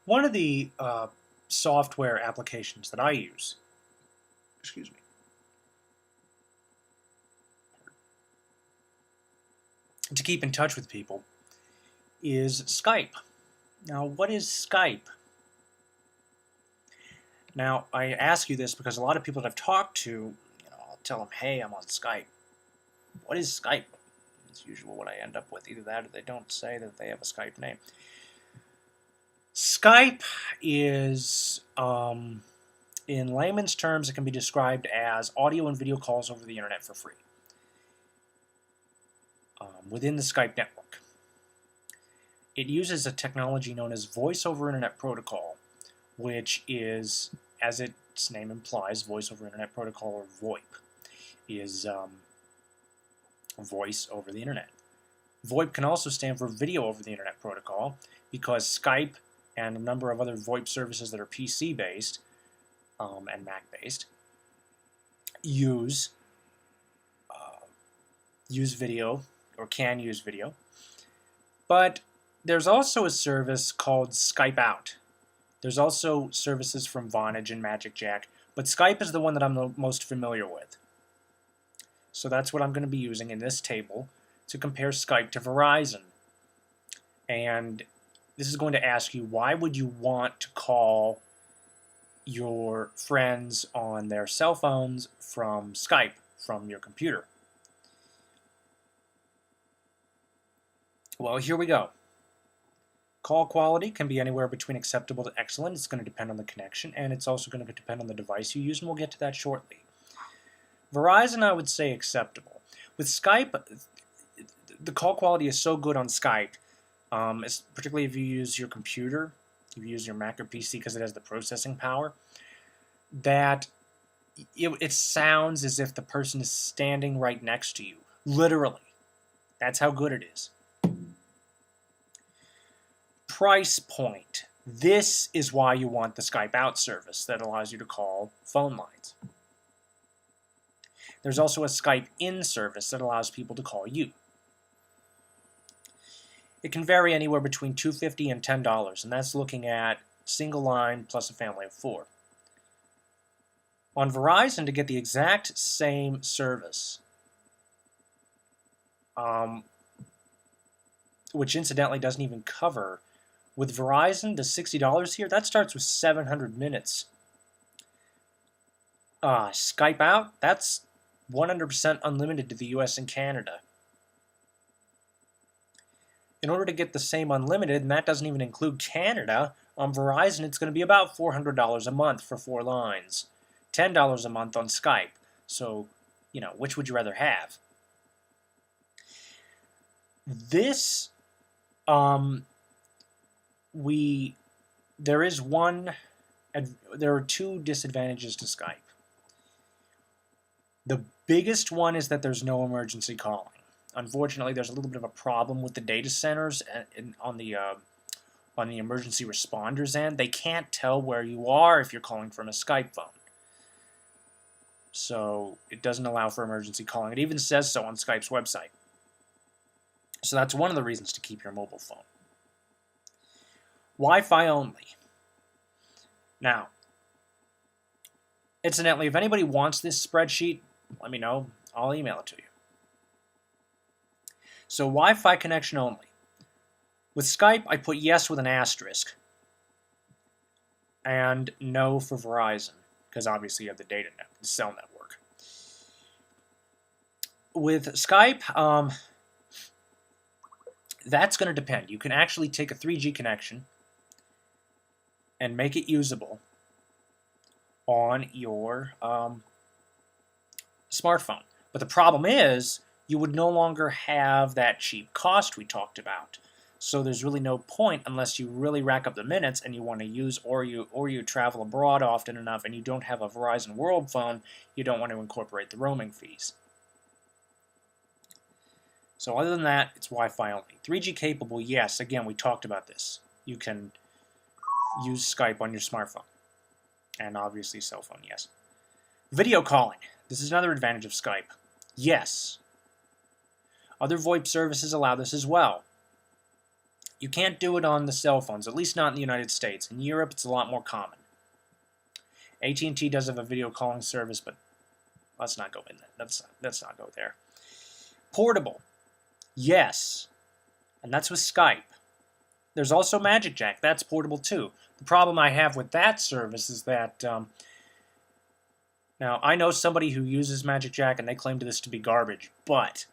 One of the software applications that I use, excuse me, to keep in touch with people is Skype. Now, what is Skype? Now, I ask you this because a lot of people that I've talked to, I'll tell them, hey, I'm on Skype. What is Skype? It's usually what I end up with. Either that or they don't say that they have a Skype name. Skype is, in layman's terms, it can be described as audio and video calls over the internet for free within the Skype network. It uses a technology known as Voice over Internet Protocol, which is, as its name implies, Voice over Internet Protocol, or VoIP, is voice over the internet. VoIP can also stand for Video over the Internet Protocol, because Skype and a number of other VoIP services that are PC-based and Mac-based use video, or can use video. But there's also a service called Skype Out. There's also services from Vonage and Magic Jack, but Skype is the one that I'm the most familiar with. So that's what I'm going to be using in this table to compare Skype to Verizon. And this is going to ask you, why would you want to call your friends on their cell phones from Skype, from your computer? Well, here we go. Call quality can be anywhere between acceptable to excellent. It's going to depend on the connection, and it's also going to depend on the device you use, and we'll get to that shortly. Verizon, I would say acceptable. With Skype, the call quality is so good on Skype, particularly if you use your computer, if you use your Mac or PC because it has the processing power, that it sounds as if the person is standing right next to you. Literally. That's how good it is. Price point. This is why you want the Skype Out service that allows you to call phone lines. There's also a Skype In service that allows people to call you. It can vary anywhere between $2.50 and $10, and that's looking at single line plus a family of 4. On Verizon, to get the exact same service, which incidentally doesn't even cover, with Verizon, the $60 here, that starts with 700 minutes. Skype Out, that's 100% unlimited to the US and Canada. In order to get the same unlimited, and that doesn't even include Canada, on Verizon it's going to be about $400 a month for 4 lines. $10 a month on Skype. So, which would you rather have? This, there are 2 disadvantages to Skype. The biggest one is that there's no emergency calling. Unfortunately, there's a little bit of a problem with the data centers on the emergency responders end. They can't tell where you are if you're calling from a Skype phone. So it doesn't allow for emergency calling. It even says so on Skype's website. So that's one of the reasons to keep your mobile phone. Wi-Fi only. Now, incidentally, if anybody wants this spreadsheet, let me know. I'll email it to you. So Wi-Fi connection only. With Skype, I put yes with an asterisk. And no for Verizon, because obviously you have the data network, the cell network. With Skype, that's going to depend. You can actually take a 3G connection and make it usable on your smartphone. But the problem is, you would no longer have that cheap cost we talked about. So there's really no point unless you really rack up the minutes and you want to use, or you travel abroad often enough and you don't have a Verizon World phone, you don't want to incorporate the roaming fees. So other than that, it's Wi-Fi only. 3G capable, yes. Again, we talked about this. You can use Skype on your smartphone. And obviously cell phone, yes. Video calling. This is another advantage of Skype. Yes. Other VoIP services allow this as well. You can't do it on the cell phones, at least not in the United States. In Europe, it's a lot more common. AT&T does have a video calling service, but let's not go in there. Let's not go there. Portable. Yes. And that's with Skype. There's also Magic Jack. That's portable too. The problem I have with that service is that... now, I know somebody who uses Magic Jack, and they claim to this to be garbage, but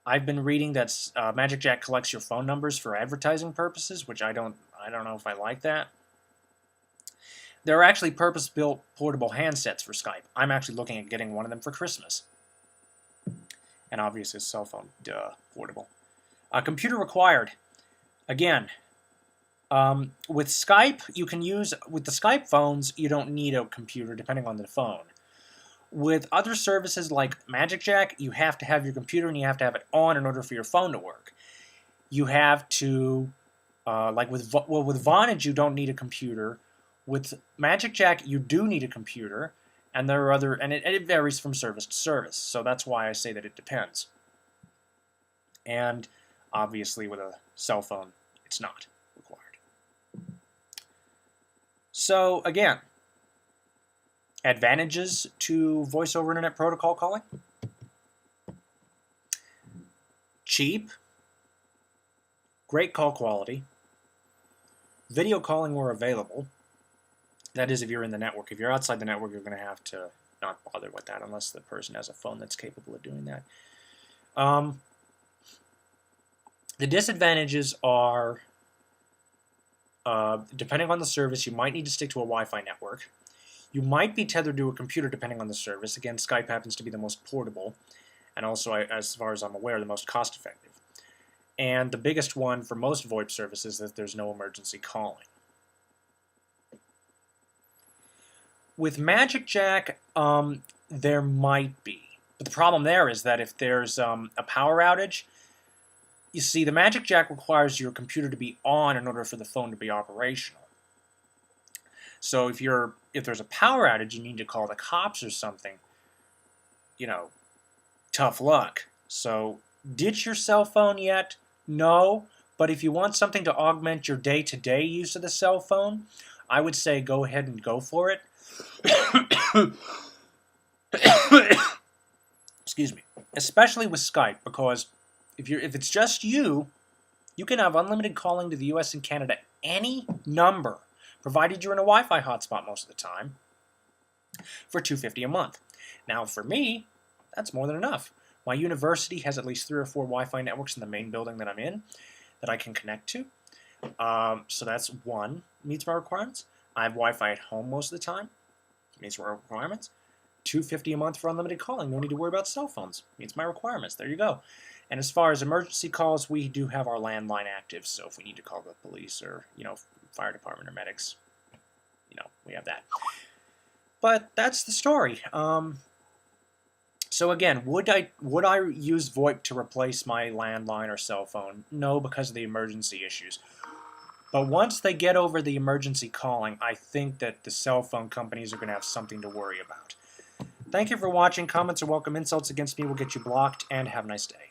I've been reading that Magic Jack collects your phone numbers for advertising purposes, which I don't know if I like that. There are actually purpose-built portable handsets for Skype. I'm actually looking at getting one of them for Christmas. And obviously, it's cell phone, portable. Computer required. Again, with Skype, you can use, with the Skype phones, you don't need a computer depending on the phone. With other services like Magic Jack, you have to have your computer and you have to have it on in order for your phone to work. You have to, like with Vonage, you don't need a computer. With Magic Jack, you do need a computer, and there are other, and it varies from service to service. So that's why I say that it depends. And obviously, with a cell phone, it's not required. So again, advantages to voice over internet protocol calling: cheap, great call quality, video calling where available. That is, if you're in the network. If you're outside the network, you're going to have to not bother with that unless the person has a phone that's capable of doing that. The disadvantages are, depending on the service, you might need to stick to a Wi-Fi network. You might be tethered to a computer depending on the service. Again, Skype happens to be the most portable, and also, as far as I'm aware, the most cost-effective. And the biggest one for most VoIP services is that there's no emergency calling. With Magic Jack, there might be. But the problem there is that if there's a power outage, you see, the Magic Jack requires your computer to be on in order for the phone to be operational. So if there's a power outage, you need to call the cops or something, you know, tough luck. So ditch your cell phone yet? No. But if you want something to augment your day-to-day use of the cell phone, I would say go ahead and go for it. Excuse me. Especially with Skype, because if it's just you, you can have unlimited calling to the US and Canada, any number, provided you're in a Wi-Fi hotspot most of the time, for $250 a month. Now, for me, that's more than enough. My university has at least 3 or 4 Wi-Fi networks in the main building that I'm in that I can connect to. So that's one, meets my requirements. I have Wi-Fi at home most of the time, meets my requirements. $250 a month for unlimited calling. No need to worry about cell phones. Meets my requirements. There you go. And as far as emergency calls, we do have our landline active. So if we need to call the police or, fire department or medics, we have that. But that's the story. So again, would I use VoIP to replace my landline or cell phone? No, because of the emergency issues. But once they get over the emergency calling, I think that the cell phone companies are going to have something to worry about. Thank you for watching. Comments are welcome. Insults against me will get you blocked, and have a nice day.